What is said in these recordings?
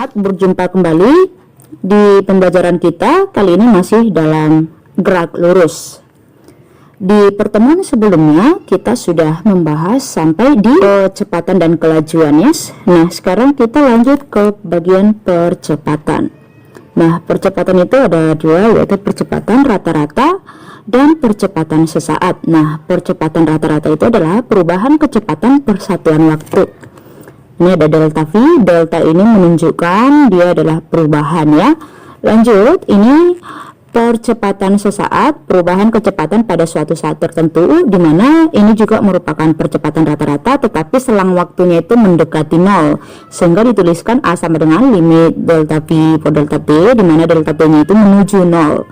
Selamat berjumpa kembali di pembelajaran kita. Kali ini masih dalam gerak lurus. Di pertemuan sebelumnya kita sudah membahas sampai di kecepatan dan kelajuan, ya. Nah, sekarang kita lanjut ke bagian percepatan. Nah, percepatan itu ada dua, yaitu percepatan rata-rata dan percepatan sesaat. Nah, percepatan rata-rata itu adalah perubahan kecepatan persatuan waktu. Ini ada delta V. Delta ini menunjukkan dia adalah perubahan, ya. Lanjut, ini percepatan sesaat, perubahan kecepatan pada suatu saat tertentu, di mana ini juga merupakan percepatan rata-rata, tetapi selang waktunya itu mendekati 0, sehingga dituliskan A sama dengan limit delta V per delta T, di mana delta T nya itu menuju 0,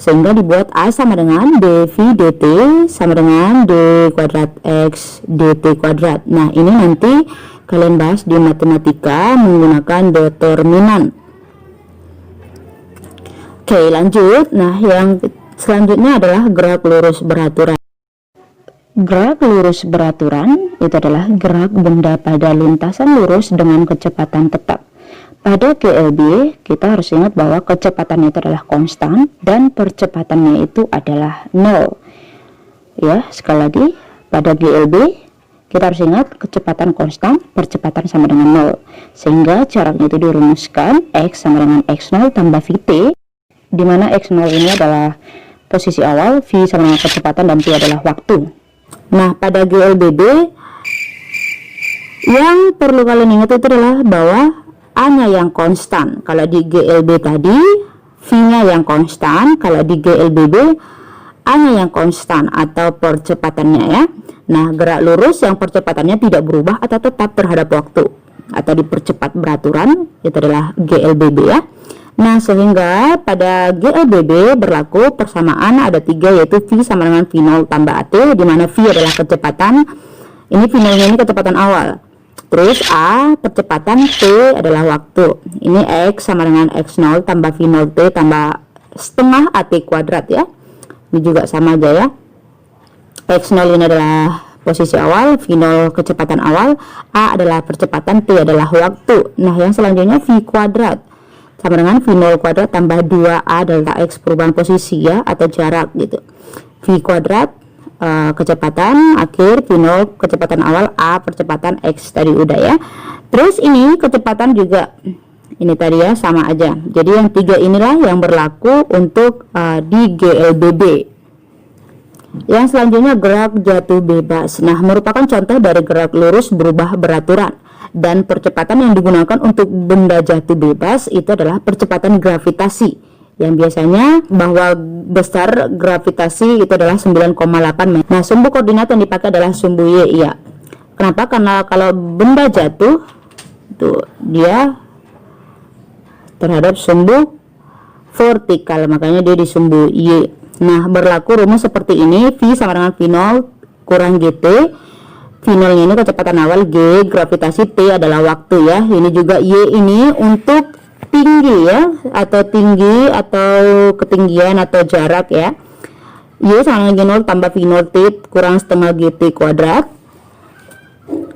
sehingga dibuat A sama dengan dV dt sama dengan d kuadrat x dt kuadrat. Nah, ini nanti kalian bahas di matematika menggunakan determinan. Oke, lanjut. Nah, yang selanjutnya adalah gerak lurus beraturan. Gerak lurus beraturan itu adalah gerak benda pada lintasan lurus dengan kecepatan tetap. Pada GLB kita harus ingat bahwa kecepatannya itu adalah konstan dan percepatannya itu adalah 0. Ya, sekali lagi, pada GLB kita harus ingat kecepatan konstan, percepatan sama dengan 0, sehingga jaraknya itu dirumuskan X sama dengan X0 tambah Vt, di mana X0 ini adalah posisi awal, V sama dengan kecepatan, dan T adalah waktu. Nah, pada GLBB yang perlu kalian ingat itu adalah bahwa A-nya yang konstan kalau di GLB tadi, V-nya yang konstan kalau di GLBB, A-nya yang konstan atau percepatannya, ya. Nah, gerak lurus yang percepatannya tidak berubah atau tetap terhadap waktu atau dipercepat beraturan itu adalah GLBB, ya. Nah, sehingga pada GLBB berlaku persamaan ada 3, yaitu V sama dengan V0 tambah AT, di mana V adalah kecepatan, ini V0 nya ini kecepatan awal, terus A percepatan, T adalah waktu, ini X sama dengan X0 tambah V0 T tambah setengah AT kuadrat, ya. Ini juga sama aja, ya. X0 ini adalah posisi awal, V0 kecepatan awal, A adalah percepatan, T adalah waktu. Nah, yang selanjutnya V kuadrat sama dengan V0 kuadrat tambah 2A delta X, perubahan posisi, ya, atau jarak gitu. V kuadrat kecepatan akhir, V0 kecepatan awal, A percepatan, X tadi udah, ya. Terus ini kecepatan juga ini tadi, ya, sama aja. Jadi yang 3 inilah yang berlaku untuk di GLBB. Yang selanjutnya gerak jatuh bebas. Nah, merupakan contoh dari gerak lurus berubah beraturan, dan percepatan yang digunakan untuk benda jatuh bebas itu adalah percepatan gravitasi, yang biasanya bahwa besar gravitasi itu adalah 9,8 meter. Nah, sumbu koordinat yang dipakai adalah sumbu Y, ya. Kenapa? Karena kalau benda jatuh tuh dia terhadap sumbu vertikal, makanya dia di sumbu Y. Nah, berlaku rumus seperti ini, V sama dengan V0 kurang GT, V0 nya ini kecepatan awal, G gravitasi, T adalah waktu, ya. Ini juga Y ini untuk tinggi, ya, atau tinggi atau ketinggian atau jarak, ya. Y sama dengan G0 tambah V0 T kurang setengah GT kuadrat,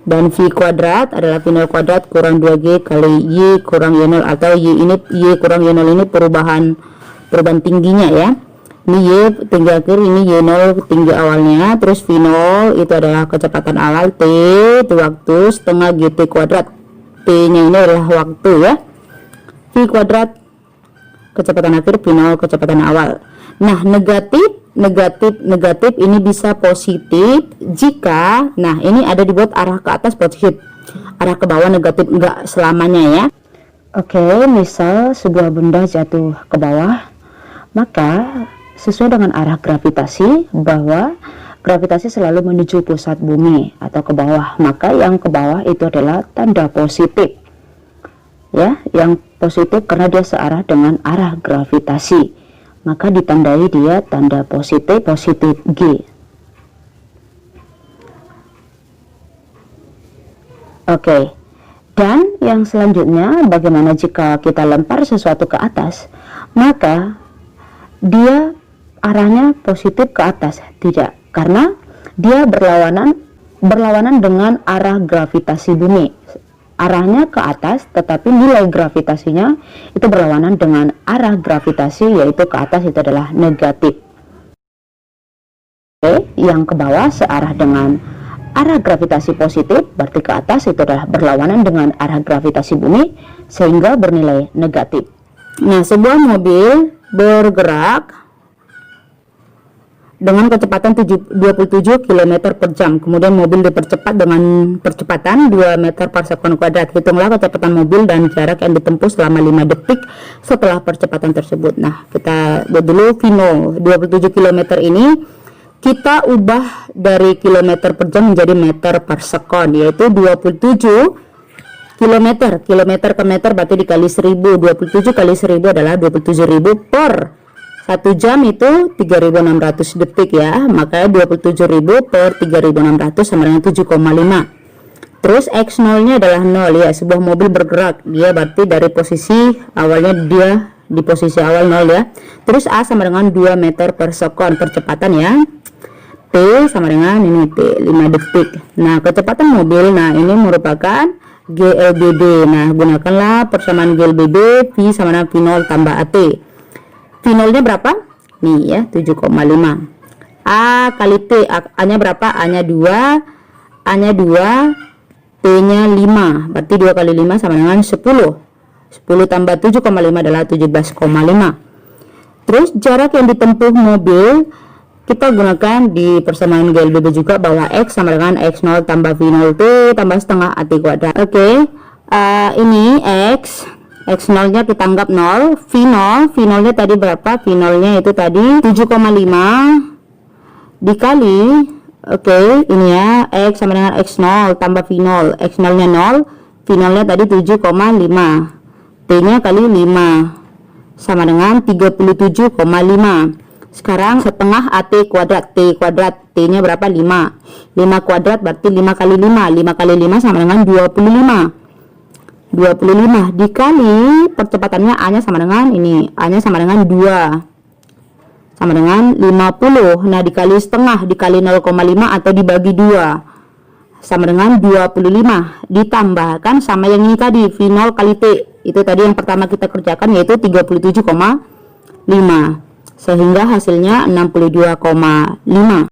dan V kuadrat adalah V0 kuadrat kurang 2G kali Y kurang Y0, atau Y kurang Y0 ini perubahan tingginya, ya. Ini Y tinggi akhir, ini Y0 tinggi awalnya, terus V0 itu adalah kecepatan awal, T itu waktu setengah GT kuadrat, T nya ini adalah waktu, ya. V kuadrat kecepatan akhir, V0 kecepatan awal. Nah, negatif ini bisa positif jika, nah, ini ada dibuat arah ke atas positif, arah ke bawah negatif, enggak selamanya, ya. Oke, misal sebuah benda jatuh ke bawah, maka sesuai dengan arah gravitasi, bahwa gravitasi selalu menuju pusat bumi atau ke bawah, maka yang ke bawah itu adalah tanda positif, ya. Yang positif karena dia searah dengan arah gravitasi, maka ditandai dia tanda positif G. Oke, dan yang selanjutnya, bagaimana jika kita lempar sesuatu ke atas, maka dia arahnya positif ke atas? Tidak, karena dia berlawanan dengan arah gravitasi bumi. arahnya ke atas, tetapi nilai gravitasinya itu berlawanan dengan arah gravitasi, yaitu ke atas itu adalah negatif. Oke, yang ke bawah searah dengan arah gravitasi positif, berarti ke atas itu adalah berlawanan dengan arah gravitasi bumi, sehingga bernilai negatif. Nah, sebuah mobil bergerak dengan kecepatan 27 km per jam. Kemudian mobil dipercepat dengan percepatan 2 meter per sekon kuadrat. Hitunglah kecepatan mobil dan jarak yang ditempuh selama 5 detik setelah percepatan tersebut. Nah, kita buat dulu V0. 27 km ini kita ubah dari kilometer per jam menjadi meter per sekon, yaitu 27 km. Kilometer ke meter berarti dikali 1000. 27 kali 1000 adalah 27.000 per 1 jam itu 3600 detik ya, makanya 27.000 per 3600 sama dengan 7,5. Terus X0 nya adalah 0 ya, sebuah mobil bergerak, dia berarti dari posisi awalnya dia di posisi awal 0 ya. Terus A sama dengan 2 meter per sekon, percepatan ya. T sama dengan ini T 5 detik. Nah, kecepatan mobil, nah ini merupakan GLBB. Nah, gunakanlah persamaan GLBB, V sama dengan V0 tambah AT. V0 nya berapa? Nih ya, 7,5. A kali T, A nya berapa? A nya 2, A nya 2, T nya 5, berarti 2 kali 5 sama dengan 10. 10 tambah 7,5 adalah 17,5. Terus jarak yang ditempuh mobil kita gunakan di persamaan GLBB juga, bahwa X sama dengan X0 tambah V0 T tambah setengah AT kuadrat. Oke, ini X0 nya kita anggap 0, V0 nya tadi berapa? V0 nya itu tadi 7,5 dikali, oke, ini ya, X sama dengan X0 tambah V0, X0 nya 0, V0 nya tadi 7,5, T nya kali 5 sama dengan 37,5. Sekarang setengah AT kuadrat, T kuadrat, T nya berapa? 5 kuadrat berarti 5 kali 5, 5 kali 5 sama dengan 25 dikali percepatannya A nya sama dengan ini, A nya sama dengan 2 sama dengan 50. Nah, dikali setengah dikali 0,5 atau dibagi 2 sama dengan 25, ditambahkan sama yang ini tadi V0 kali T, itu tadi yang pertama kita kerjakan, yaitu 37,5, sehingga hasilnya 62,5.